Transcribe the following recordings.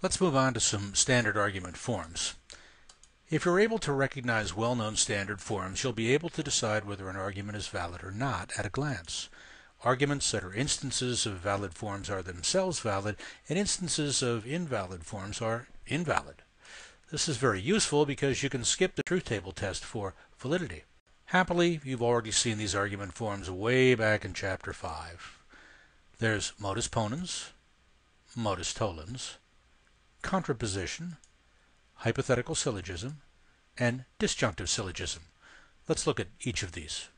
Let's move on to some standard argument forms. If you're able to recognize well-known standard forms, you'll be able to decide whether an argument is valid or not at a glance. Arguments that are instances of valid forms are themselves valid, and instances of invalid forms are invalid. This is very useful because you can skip the truth table test for validity. Happily, you've already seen these argument forms way back in Chapter 5. There's Modus Ponens, Modus Tollens, Contraposition, Hypothetical Syllogism, and Disjunctive Syllogism. Let's look at each of these.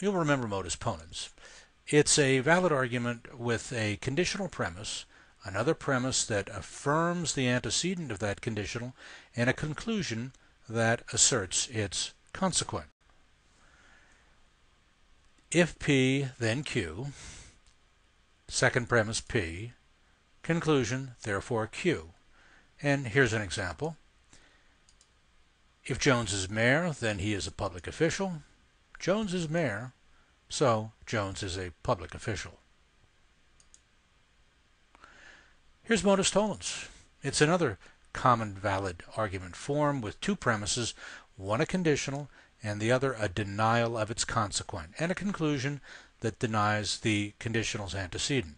You'll remember Modus Ponens. It's a valid argument with a conditional premise, another premise that affirms the antecedent of that conditional, and a conclusion that asserts its consequent. If P, then Q, second premise P, conclusion, therefore Q. And here's an example. If Jones is mayor, then he is a public official. Jones is mayor, so Jones is a public official. Here's Modus Tollens. It's another common valid argument form with two premises, one a conditional and the other a denial of its consequent, and a conclusion that denies the conditional's antecedent.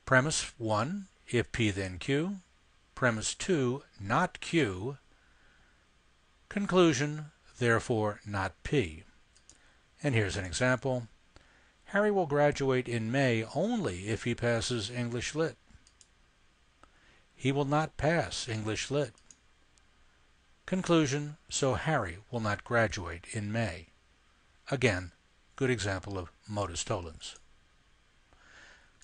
Premise 1, if P then Q. Premise 2, not Q. Conclusion, therefore not P. And here's an example. Harry will graduate in May only if he passes English Lit. He will not pass English Lit. Conclusion, so Harry will not graduate in May. Again, good example of Modus Tollens.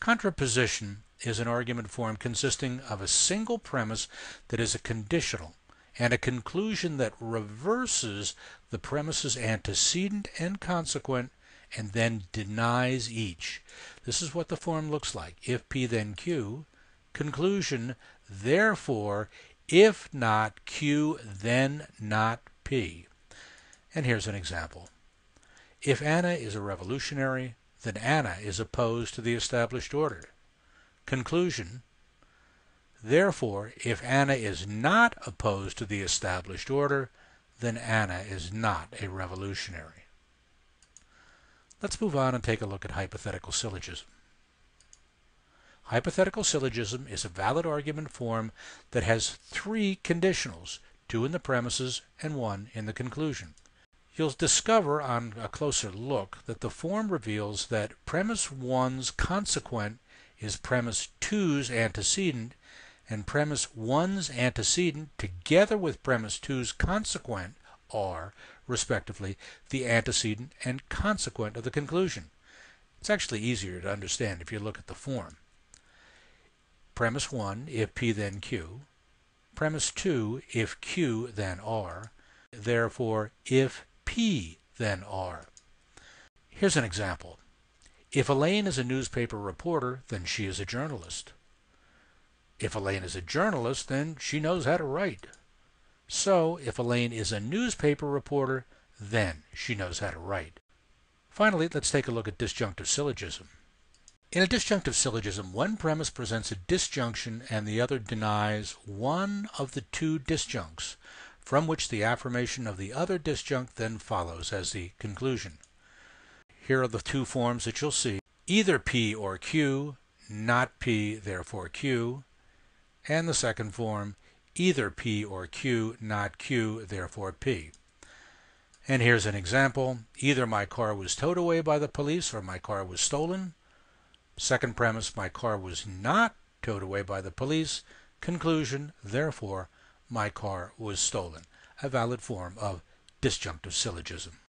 Contraposition is an argument form consisting of a single premise that is a conditional and a conclusion that reverses the premise's antecedent and consequent and then denies each. This is what the form looks like. If P then Q, conclusion, therefore, if not Q, then not P. And here's an example. If Anna is a revolutionary, then Anna is opposed to the established order. Conclusion, therefore, if Anna is not opposed to the established order, then Anna is not a revolutionary. Let's move on and take a look at hypothetical syllogism. Hypothetical syllogism is a valid argument form that has three conditionals, two in the premises and one in the conclusion. You'll discover on a closer look that the form reveals that premise 1's consequent is premise 2's antecedent, and premise 1's antecedent together with premise 2's consequent are, respectively, the antecedent and consequent of the conclusion. It's actually easier to understand if you look at the form. Premise 1, if P then Q. Premise 2, if Q then R. Therefore, if P then R. Here's an example. If Elaine is a newspaper reporter, then she is a journalist. If Elaine is a journalist, then she knows how to write. So, if Elaine is a newspaper reporter, then she knows how to write. Finally, let's take a look at disjunctive syllogism. In a disjunctive syllogism, one premise presents a disjunction and the other denies one of the two disjuncts, from which the affirmation of the other disjunct then follows as the conclusion. Here are the two forms that you'll see. Either P or Q, not P, therefore Q. And the second form, either P or Q, not Q, therefore P. And here's an example. Either my car was towed away by the police or my car was stolen. Second premise, my car was not towed away by the police. Conclusion, therefore, my car was stolen. A valid form of disjunctive syllogism.